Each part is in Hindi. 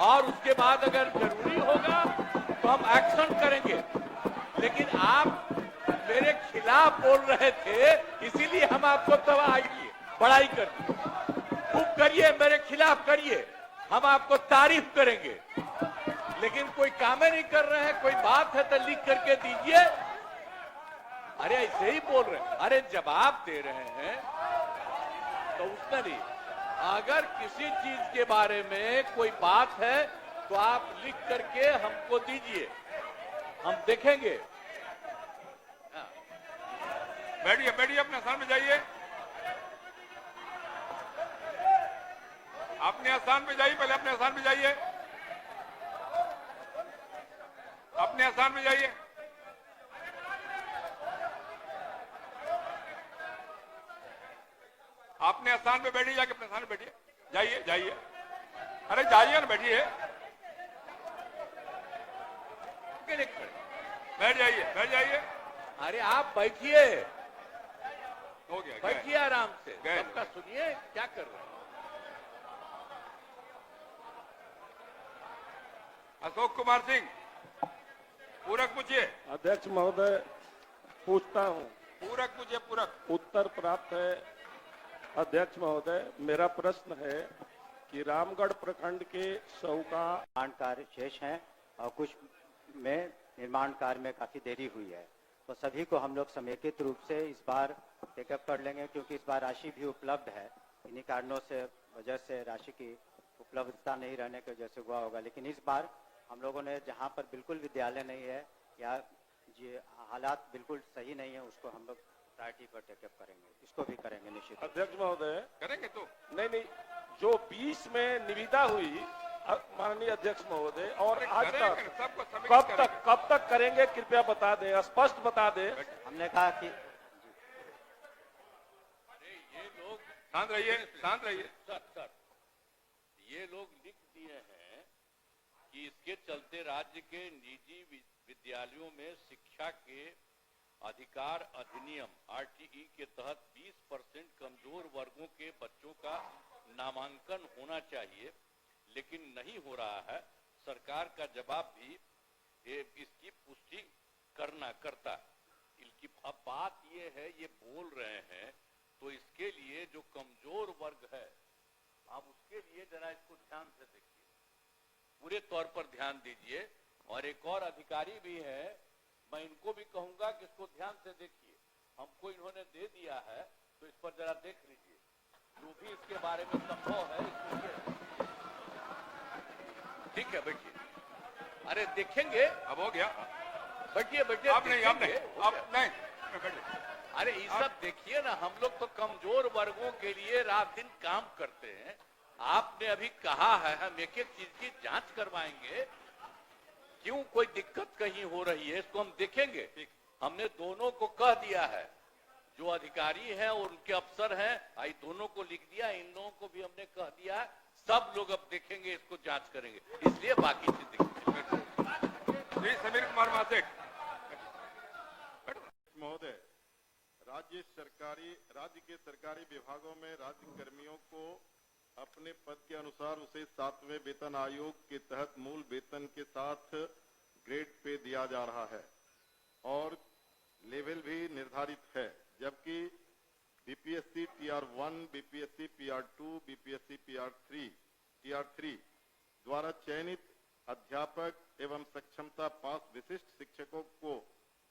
और उसके बाद अगर जरूरी होगा तो हम एक्शन करेंगे। लेकिन आप मेरे खिलाफ बोल रहे थे, इसीलिए हम आपको तबाही किए, बड़ाई कर दी। खूब करिए, मेरे खिलाफ करिए, हम आपको तारीफ करेंगे। लेकिन कोई काम नहीं कर रहे हैं, कोई बात है तो लिख करके दीजिए। अरे ऐसे ही बोल रहे हैं, अरे जवाब दे रहे हैं तो उसमें नहीं। अगर किसी चीज के बारे में कोई बात है तो आप लिख करके हमको दीजिए, हम देखेंगे। बैठिए बैठिए, अपने स्थान में जाइए, अपने स्थान पे जाइए, पहले अपने स्थान पे जाइए, अपने स्थान पे जाइए। अपने स्थान पे बैठिए, जाके अपने स्थान पे बैठिए, जाइए जाइए, अरे जाइए ना, बैठिए, बैठ जाइए बैठ जाइए। अरे आप बैठिए, हो गया, बैठिए आराम से, सबका सुनिए क्या कर रहे हैं। अशोक कुमार सिंह, पूरक पूछिए। अध्यक्ष महोदय, पूछता हूं। पूरक पूछिए, पूरक। उत्तर प्राप्त है। अध्यक्ष महोदय, मेरा प्रश्न है कि रामगढ़ प्रखंड के शौका निर्माण कार्य शेष हैं और कुछ में निर्माण कार्य में काफी देरी हुई है, तो सभी को हम लोग समेकित रूप से इस बार टेकअप कर लेंगे, क्योंकि इस बार राशि भी उपलब्ध है। इन्हीं कारणों से वजह से राशि की उपलब्धता नहीं रहने की वजह से हुआ होगा। लेकिन इस बार हम लोगों ने जहां पर बिल्कुल विद्यालय नहीं है या ये हालात बिल्कुल सही नहीं है, उसको हम लोग प्रायोरिटी पर टेकअप करेंगे, इसको भी करेंगे निश्चित। अध्यक्ष महोदय, करेंगे तो नहीं, जो 20 में निविदा हुई माननीय अध्यक्ष महोदय, और आज तक कब तक करेंगे, कृपया बता दें, स्पष्ट बता दें। हमने कहा कि अरे ये लोग शांत रहिए, शांत रहिए। सर, ये लोग लिख दिए हैं कि इसके चलते राज्य के निजी विद्यालयों में शिक्षा के अधिकार अधिनियम आरटीई के तहत 20% कमजोर वर्गों के बच्चों का नामांकन होना चाहिए, लेकिन नहीं हो रहा है। सरकार का जवाब भी इसकी पुष्टि करता है। अब बात ये है, ये बोल रहे हैं तो इसके लिए जो कमजोर वर्ग है, आप उसके लिए जरा इसको ध्यान से देखिए, पूरे तौर पर ध्यान दीजिए। और एक और अधिकारी भी है, मैं इनको भी कहूंगा कि इसको ध्यान से देखिए। हमको इन्होंने दे दिया है तो इस पर जरा देख लीजिए, जो भी इसके बारे में संभव है इसको। ठीक है, बैठिए। अरे देखेंगे, अब हो गया। बैठिए आप नहीं, आप नहीं, अरे ये सब देखिए ना, हम लोग तो कमजोर वर्गों के लिए रात दिन काम करते हैं। आपने अभी कहा है हम एक एक चीज की जांच करवाएंगे, क्यों कोई दिक्कत कहीं हो रही है इसको हम देखेंगे। हमने दोनों को कह दिया है, जो अधिकारी हैं और उनके अफसर हैं, आई दोनों को लिख दिया, इन लोगों को भी हमने कह दिया। सब लोग अब देखेंगे, इसको जांच करेंगे, इसलिए बाकी चीज देखेंगे। समीर कुमार मासेक। महोदय, राज्य के सरकारी विभागों में राज्य कर्मियों को अपने पद के अनुसार उसे 7वें वेतन आयोग के तहत मूल वेतन के साथ ग्रेड पे दिया जा रहा है और लेवल भी निर्धारित है, जबकि बीपीएससी टीआर1, बीपीएससी पीआर2, बीपीएससी टीआर3 द्वारा चयनित अध्यापक एवं सक्षमता पास विशिष्ट शिक्षकों को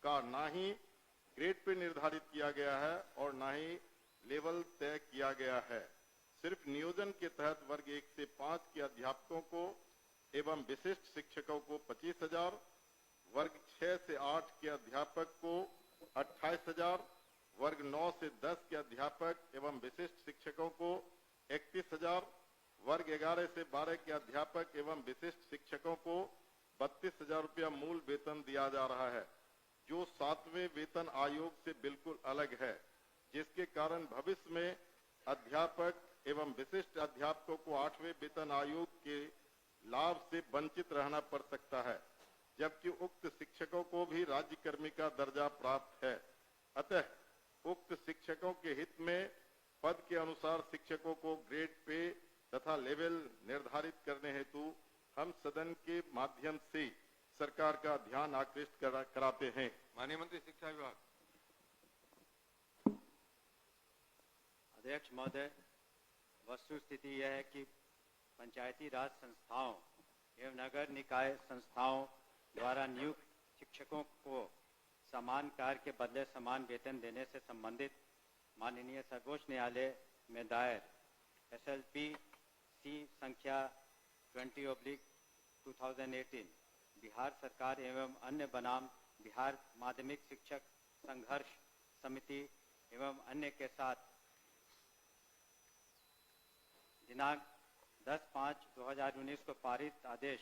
का ना ही ग्रेड पे निर्धारित किया गया है और ना ही लेवल तय किया गया है। सिर्फ नियोजन के तहत वर्ग 1 से 5 के अध्यापकों को एवं विशिष्ट शिक्षकों को 25,000, वर्ग 6 से 8 के अध्यापक को 28,000, वर्ग 9 से 10 के अध्यापक एवं विशिष्ट शिक्षकों को 31,000, वर्ग 11 से 12 के अध्यापक एवं विशिष्ट शिक्षकों को 32,000 रुपया मूल वेतन दिया जा रहा है, जो 7वें वेतन आयोग से बिल्कुल अलग है, जिसके कारण भविष्य में अध्यापक एवं विशिष्ट अध्यापकों को 8वें वेतन आयोग के लाभ से वंचित रहना पड़ सकता है, जबकि उक्त शिक्षकों को भी राज्य कर्मी का दर्जा प्राप्त है। अतः उक्त शिक्षकों के हित में पद के अनुसार शिक्षकों को ग्रेड पे तथा लेवल निर्धारित करने हेतु हम सदन के माध्यम से सरकार का ध्यान आकृष्ट कराते हैं। माननीय मंत्री शिक्षा विभाग। अध्यक्ष महोदय, वस्तु स्थिति यह है कि पंचायती राज संस्थाओं एवं नगर निकाय संस्थाओं द्वारा नियुक्त शिक्षकों को समान कार्य के बदले समान वेतन देने से संबंधित माननीय सर्वोच्च न्यायालय में दायर SLP C संख्या 20/2018 बिहार सरकार एवं अन्य बनाम बिहार माध्यमिक शिक्षक संघर्ष समिति एवं अन्य के साथ दिनांक 10/5/2019 को पारित आदेश,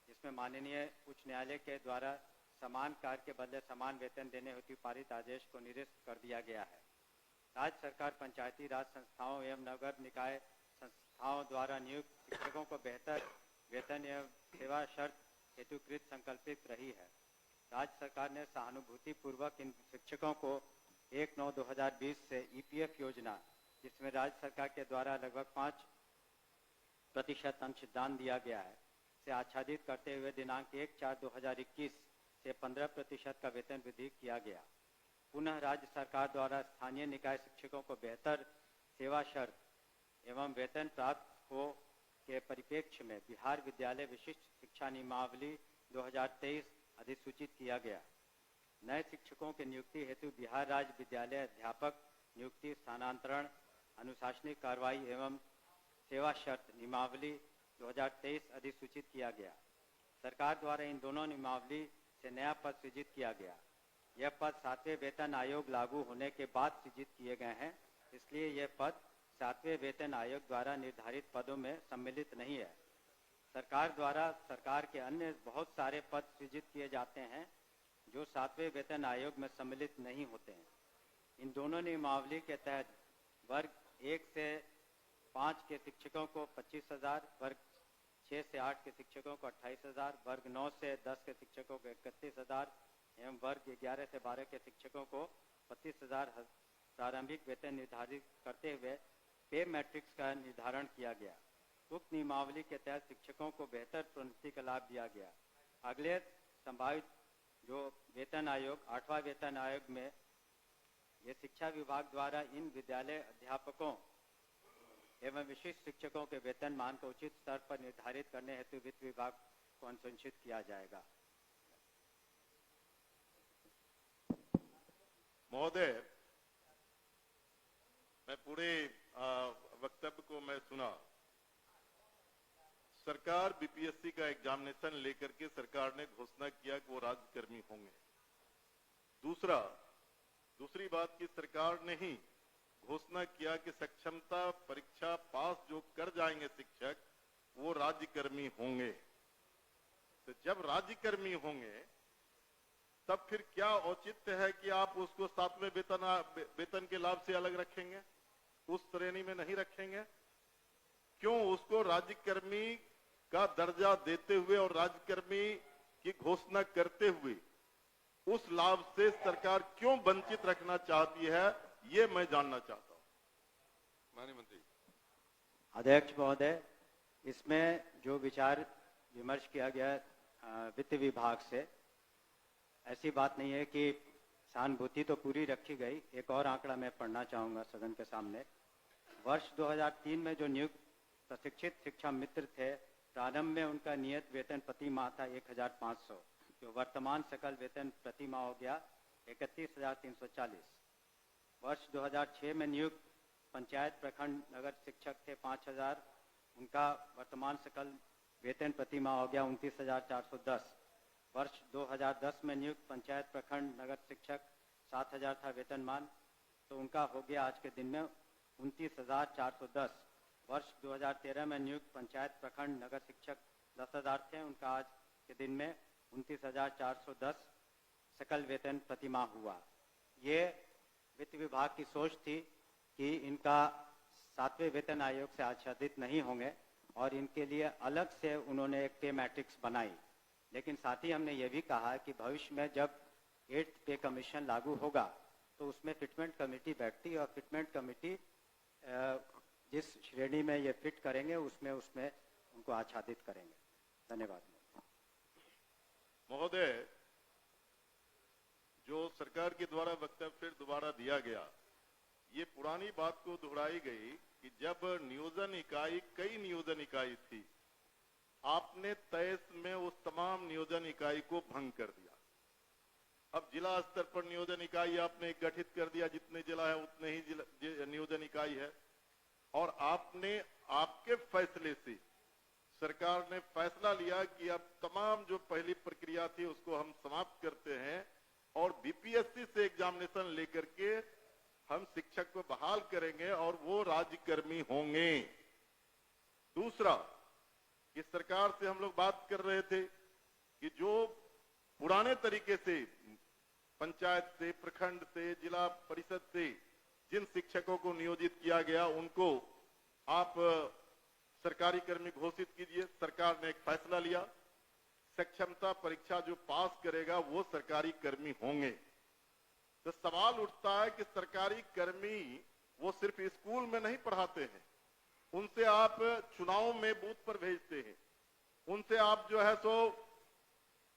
जिसमें माननीय उच्च न्यायालय के द्वारा समान कार्य के बदले समान वेतन देने हेतु पारित आदेश को निरस्त कर दिया गया है। राज्य सरकार पंचायती राज संस्थाओं एवं नगर निकाय संस्थाओं द्वारा नियुक्त शिक्षकों को बेहतर वेतन एवं सेवा शर्त हेतुकृत संकल्पित रही है। राज्य सरकार ने सहानुभूति पूर्वक इन शिक्षकों को 1/9/2020 से EPF योजना, जिसमें राज्य सरकार के द्वारा लगभग 5% अंशदान दिया गया है, से आच्छादित करते हुए दिनांक 1/4/2021 से 15% का वेतन वृद्धि किया गया। पुनः राज्य सरकार द्वारा स्थानीय निकाय शिक्षकों को बेहतर सेवा शर्त एवं वेतन प्राप्त हो के परिप्रेक्ष्य में बिहार विद्यालय विशिष्ट शिक्षा नियमावली 2023 अधिसूचित किया गया। नए शिक्षकों की नियुक्ति हेतु बिहार राज्य विद्यालय अध्यापक नियुक्ति स्थानांतरण अनुशासनिक कार्रवाई एवं सेवा शर्त नियमावली 2023 अधिसूचित किया गया। सरकार द्वारा इन दोनों नियमावली से नया पद सृजित किया गया। यह पद 7वें वेतन आयोग लागू होने के बाद सृजित किए गए हैं, इसलिए यह पद 7वें वेतन आयोग द्वारा निर्धारित पदों में सम्मिलित नहीं है। सरकार द्वारा सरकार के अन्य बहुत सारे पद सृजित किए जाते हैं जो 7वें वेतन आयोग में सम्मिलित नहीं होते हैं। इन दोनों नियमावली के तहत वर्ग 1 से 5 के शिक्षकों को 25,000, वर्ग 6 से 8 के शिक्षकों को 28,000, वर्ग 9 से 10 के शिक्षकों को 31,000 एवं वर्ग 11 से 12 के शिक्षकों को 25,000 प्रारंभिक वेतन निर्धारित करते हुए पे मैट्रिक्स का निर्धारण किया गया। उक्त नियमावली के तहत शिक्षकों को बेहतर प्रोन्नति का लाभ दिया गया। अगले संभावित जो वेतन आयोग 8वां वेतन आयोग में ये शिक्षा विभाग द्वारा इन विद्यालय अध्यापकों एवं विशिष्ट शिक्षकों के वेतन मान को उचित स्तर पर निर्धारित करने हेतु वित्त विभाग को अनुशंसित किया जाएगा। महोदय, मैं पूरे वक्तव्य को मैं सुना। सरकार BPSC का एग्जामिनेशन लेकर के सरकार ने घोषणा किया कि वो राज्यकर्मी होंगे। दूसरी बात की सरकार ने ही घोषणा किया कि सक्षमता परीक्षा पास जो कर जाएंगे शिक्षक वो राज्यकर्मी होंगे। तो जब राज्यकर्मी होंगे तब फिर क्या औचित्य है कि आप उसको 7वें वेतन के लाभ से अलग रखेंगे, उस श्रेणी में नहीं रखेंगे? क्यों उसको राज्यकर्मी का दर्जा देते हुए और राज्यकर्मी की घोषणा करते हुए उस लाभ से सरकार क्यों वंचित रखना चाहती है, ये मैं जानना चाहता हूं। माननीय मंत्री। अध्यक्ष महोदय, इसमें जो विचार विमर्श किया गया वित्त विभाग से, ऐसी बात नहीं है कि सहानुभूति तो पूरी रखी गई। एक और आंकड़ा मैं पढ़ना चाहूंगा सदन के सामने। वर्ष 2003 में जो नियुक्त प्रशिक्षित शिक्षा मित्र थे, प्रारंभ में उनका नियत वेतन प्रति माह था 1,500, जो वर्तमान सकल वेतन प्रति माह हो गया 31,340। वर्ष 2006 में नियुक्त पंचायत प्रखंड नगर शिक्षक थे 5,000, उनका वर्तमान सकल वेतन प्रति माह हो गया 29,410। वर्ष 2010 में नियुक्त पंचायत प्रखंड नगर शिक्षक 7,000 था वेतनमान, तो उनका हो गया आज के दिन में 29,410। वर्ष 2013 में नियुक्त पंचायत प्रखंड नगर शिक्षक 10,000 थे, उनका आज के दिन में 29,410 सकल वेतन प्रति माह हुआ। ये वित्त विभाग की सोच थी कि इनका 7वें वेतन आयोग से आच्छादित नहीं होंगे और इनके लिए अलग से उन्होंने एक पे मैट्रिक्स बनाई। लेकिन साथ ही हमने ये भी कहा कि भविष्य में जब 8th पे कमीशन लागू होगा तो उसमें फिटमेंट कमेटी बैठती है और फिटमेंट कमेटी जिस श्रेणी में ये फिट करेंगे उसमें उनको आच्छादित करेंगे। धन्यवाद। महोदय, जो सरकार के द्वारा वक्तव्य फिर दोबारा दिया गया, ये पुरानी बात को दोहराई गई कि जब नियोजन इकाई, कई नियोजन इकाई थी, आपने 23 में उस तमाम नियोजन इकाई को भंग कर दिया। अब जिला स्तर पर नियोजन इकाई आपने गठित कर दिया, जितने जिला है उतने ही नियोजन इकाई है, और आपने, आपके फैसले से सरकार ने फैसला लिया कि अब तमाम जो पहली प्रक्रिया थी उसको हम समाप्त करते हैं और बीपीएससी से एग्जामिनेशन लेकर के हम शिक्षक को बहाल करेंगे और वो राज्यकर्मी होंगे। दूसरा, कि सरकार से हम लोग बात कर रहे थे कि जो पुराने तरीके से पंचायत से, प्रखंड से, जिला परिषद से जिन शिक्षकों को नियोजित किया गया उनको आप सरकारी कर्मी घोषित कीजिए। सरकार ने एक फैसला लिया, सक्षमता परीक्षा जो पास करेगा वो सरकारी कर्मी होंगे। तो सवाल उठता है कि सरकारी कर्मी वो सिर्फ स्कूल में नहीं पढ़ाते हैं, उनसे आप चुनाव में बूथ पर भेजते हैं, उनसे आप जो है सो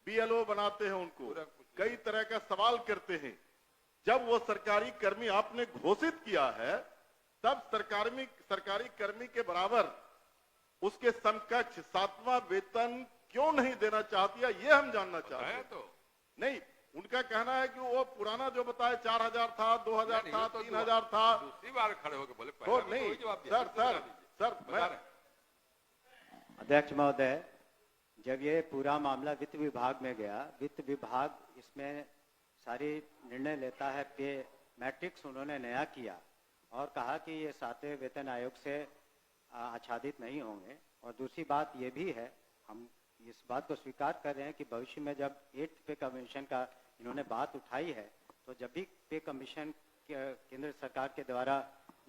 बीएलओ बनाते हैं, उनको कई तरह का सवाल करते हैं। जब वो सरकारी कर्मी आपने घोषित किया है, तब सरकारी कर्मी के बराबर उसके समकक्ष 7वां वेतन क्यों नहीं देना चाहती है, ये हम जानना चाहते हैं। तो नहीं, उनका कहना है कि वो पुराना जो बताया 4000 था, 2000 था, 3000 था। दूसरी बार खड़े होकर बोले तो नहीं सर, मैं अध्यक्ष महोदय, जब ये पूरा मामला वित्त विभाग में गया, वित्त विभाग इसमें सारी निर्णय लेता है। पे मैट्रिक्स उन्होंने नया किया और कहा कि ये 7वें वेतन आयोग से आच्छादित नहीं होंगे। और दूसरी बात ये भी है, हम इस बात को स्वीकार कर रहे हैं कि भविष्य में जब 8th पे कमीशन का इन्होंने बात उठाई है, तो जब भी पे कमीशन केंद्र सरकार के द्वारा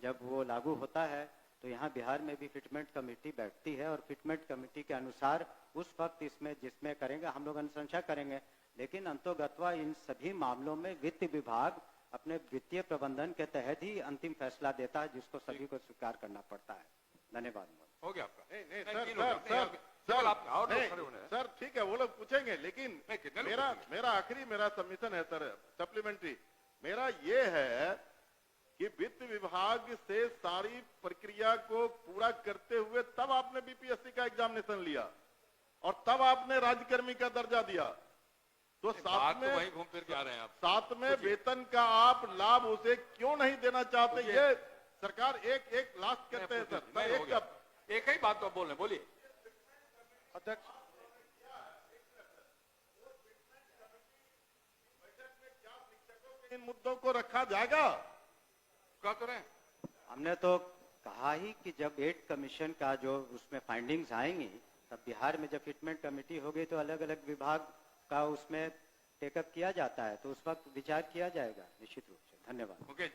जब वो लागू होता है, तो यहाँ बिहार में भी फिटमेंट कमेटी बैठती है और फिटमेंट कमेटी के अनुसार उस वक्त इसमें जिसमें करेंगे हम लोग अनुशंसा करेंगे। लेकिन अंतोगत्वा इन सभी मामलों में वित्त विभाग अपने वित्तीय प्रबंधन के तहत ही अंतिम फैसला देता है, जिसको सभी को स्वीकार करना पड़ता है। धन्यवाद। हो गया आपका। सर ठीक है, वो लोग पूछेंगे, लेकिन मेरा आखिरी सबमिशन है सर, सप्लीमेंट्री मेरा ये है कि वित्त विभाग से सारी प्रक्रिया को पूरा करते हुए तब आपने बीपीएससी का एग्जामिनेशन लिया और तब आपने राज्यकर्मी का दर्जा दिया। तो साथ में वहीं घूम फिर के आ रहे हैं आप। साथ में वेतन का आप लाभ उसे क्यों नहीं देना चाहते, ये सरकार एक लास्ट करते हैं सर। एक ही बात तो बोल रहे, बोलिए अध्यक्ष। इन मुद्दों को रखा जाएगा, कह तो रहे। हमने तो कहा ही कि जब 8 कमीशन का जो उसमें फाइंडिंग्स आएंगी, तब बिहार में जब फिटमेंट कमेटी होगी तो अलग अलग विभाग का उसमें टेकअप किया जाता है, तो उस वक्त विचार किया जाएगा निश्चित रूप से। धन्यवाद। ओके।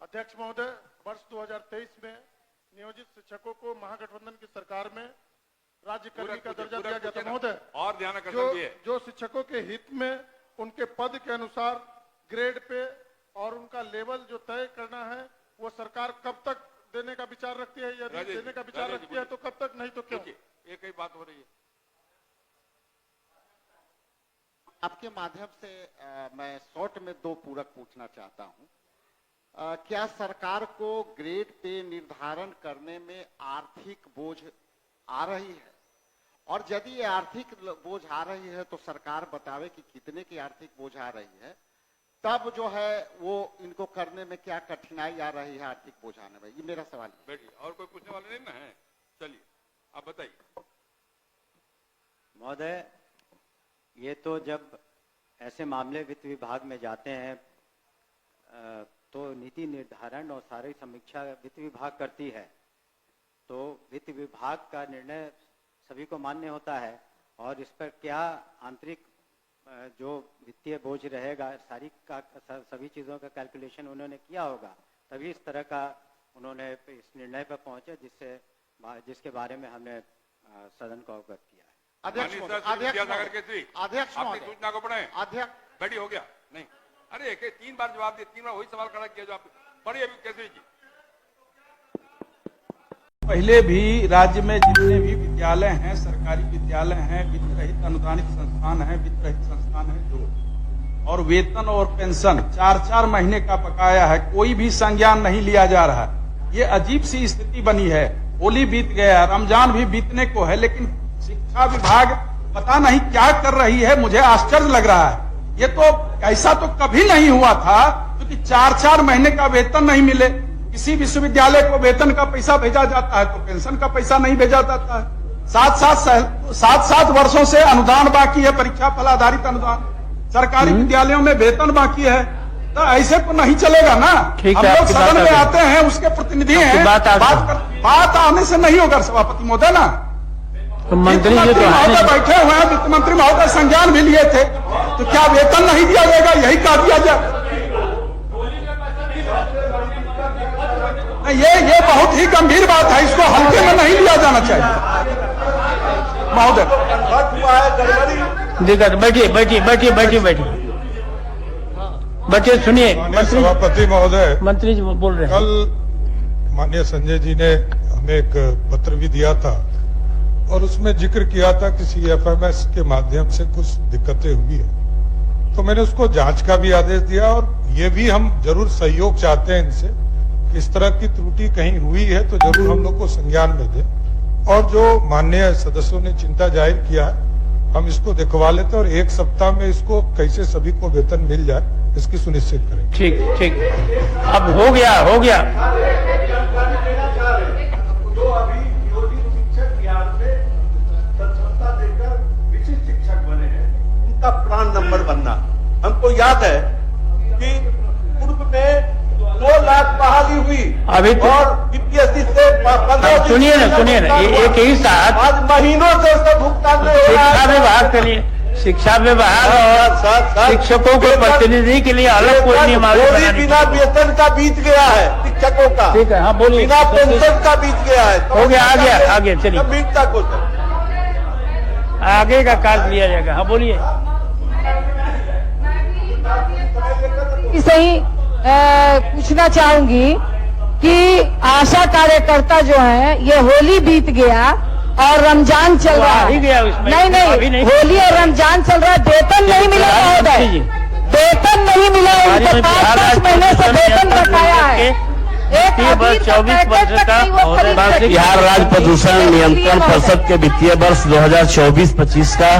अध्यक्ष महोदय, वर्ष 2023 में नियोजित शिक्षकों को महागठबंधन की सरकार में राज्यकर्मी का दर्जा दिया गया था महोदय। और ध्यान जो शिक्षकों के हित में उनके पद के अनुसार ग्रेड पे और उनका लेवल जो तय करना है, वो सरकार कब तक देने का विचार रखती है? यदि देने का विचार रखती है तो कब तक, नहीं तो क्यों? एक ही बात हो रही है। आपके माध्यम से मैं शॉर्ट में 2 पूरक पूछना चाहता हूं। क्या सरकार को ग्रेड पे निर्धारण करने में आर्थिक बोझ आ रही है? और यदि ये आर्थिक बोझ आ रही है तो सरकार बतावे कि कितने की आर्थिक बोझ आ रही है, तब जो है वो इनको करने में क्या कठिनाई आ रही है आर्थिक बोझ आने में? ये मेरा सवाल है। बैठिए, और कोई पूछने वाले नहीं ना है? चलिए आप बताइए। महोदय, ये तो जब ऐसे मामले वित्त विभाग में जाते हैं तो नीति निर्धारण और सारी समीक्षा वित्त विभाग करती है, तो वित्त विभाग का निर्णय सभी को मान्य होता है और इस पर क्या आंतरिक जो वित्तीय बोझ रहेगा, सभी चीज़ों का कैलकुलेशन उन्होंने किया होगा, तभी इस तरह का उन्होंने इस निर्णय पर पहुंचे जिसके बारे में हमने सदन को अवगत किया है। अध्यक्ष सूचना को पढ़े। अध्यक्ष बैठी हो गया नहीं? अरे 3 बार जवाब दिए, 3 बार वही सवाल खड़ा किया जो आप पढ़िए अभी केसरी जी। पहले भी राज्य में जितने भी विद्यालय हैं, सरकारी विद्यालय हैं, वित्त रहित अनुदानित संस्थान है, वित्त रहित संस्थान है जो, और वेतन और पेंशन 4-4 महीने का बकाया है, कोई भी संज्ञान नहीं लिया जा रहा। ये अजीब सी स्थिति बनी है। होली बीत गया, रमजान भी बीतने को है, लेकिन शिक्षा विभाग पता नहीं क्या कर रही है। मुझे आश्चर्य लग रहा है। ये तो ऐसा तो कभी नहीं हुआ था, क्योंकि 4-4 महीने का वेतन नहीं मिले। किसी विश्वविद्यालय को वेतन का पैसा भेजा जाता है तो पेंशन का पैसा नहीं भेजा जाता है। 7-7 वर्षों से अनुदान बाकी है, परीक्षा फल आधारित अनुदान। सरकारी विद्यालयों में वेतन बाकी है, तो ऐसे तो नहीं चलेगा ना। हम लोग सदन में आते हैं, उसके प्रतिनिधि हैं, बात आने से नहीं होगा सभापति महोदय ना। तो मंत्री जी तो महोदय बैठे हुए हैं, वित्त मंत्री महोदय संज्ञान भी लिए थे, तो क्या वेतन नहीं दिया जाएगा? यही कह दिया जाए। ये बहुत ही गंभीर बात है, इसको हल्के में नहीं लिया जाना चाहिए महोदय। दिक्कत बैठिए सुनिए। सभापति महोदय, मंत्री जी बोल रहे हैं। कल माननीय संजय जी ने हमें एक पत्र भी दिया था और उसमें जिक्र किया था कि CFMS के माध्यम से कुछ दिक्कतें हुई है, तो मैंने उसको जांच का भी आदेश दिया और ये भी हम जरूर सहयोग चाहते हैं इनसे। इस तरह की त्रुटि कहीं हुई है तो जरूर हम लोग को संज्ञान में दें। और जो माननीय सदस्यों ने चिंता जाहिर किया है, हम इसको दिखवा लेते और 1 सप्ताह में इसको कैसे सभी को वेतन मिल जाए इसकी सुनिश्चित करें। ठीक अब हो गया जो अभी नियोजित शिक्षक बिहार से तत्क्षमता देकर विशिष्ट शिक्षक बने हैं, उनका प्राण नंबर बनना। हमको याद है कि पूर्व में 2 लाख बहाली हुई अभी तो, और BPSC से 15 सुनिए ना एक ही साथ आज महीनों से उसका भुगतान नहीं हो रहा है। शिक्षा विभाग के लिए, शिक्षा विभाग और शिक्षकों के प्रतिनिधि के लिए अलग कोई नियमावली बिना वेतन का बीत गया है शिक्षकों का। ठीक है, हाँ बोलिए। बिना पेंशन का बीत गया है। हो गया, आगे चलिए। बीतता कुछ आगे का कार्य लिया जाएगा। हाँ बोलिए। सही पूछना चाहूंगी कि आशा कार्यकर्ता जो है, ये होली बीत गया और रमजान चल रहा है। नहीं, होली और रमजान चल रहा है, वेतन नहीं मिला महोदय, वेतन नहीं मिला। उनको 5-5 महीने से वेतन बकाया है। बिहार राज्य प्रदूषण नियंत्रण परिषद के वित्तीय वर्ष 2024-25 का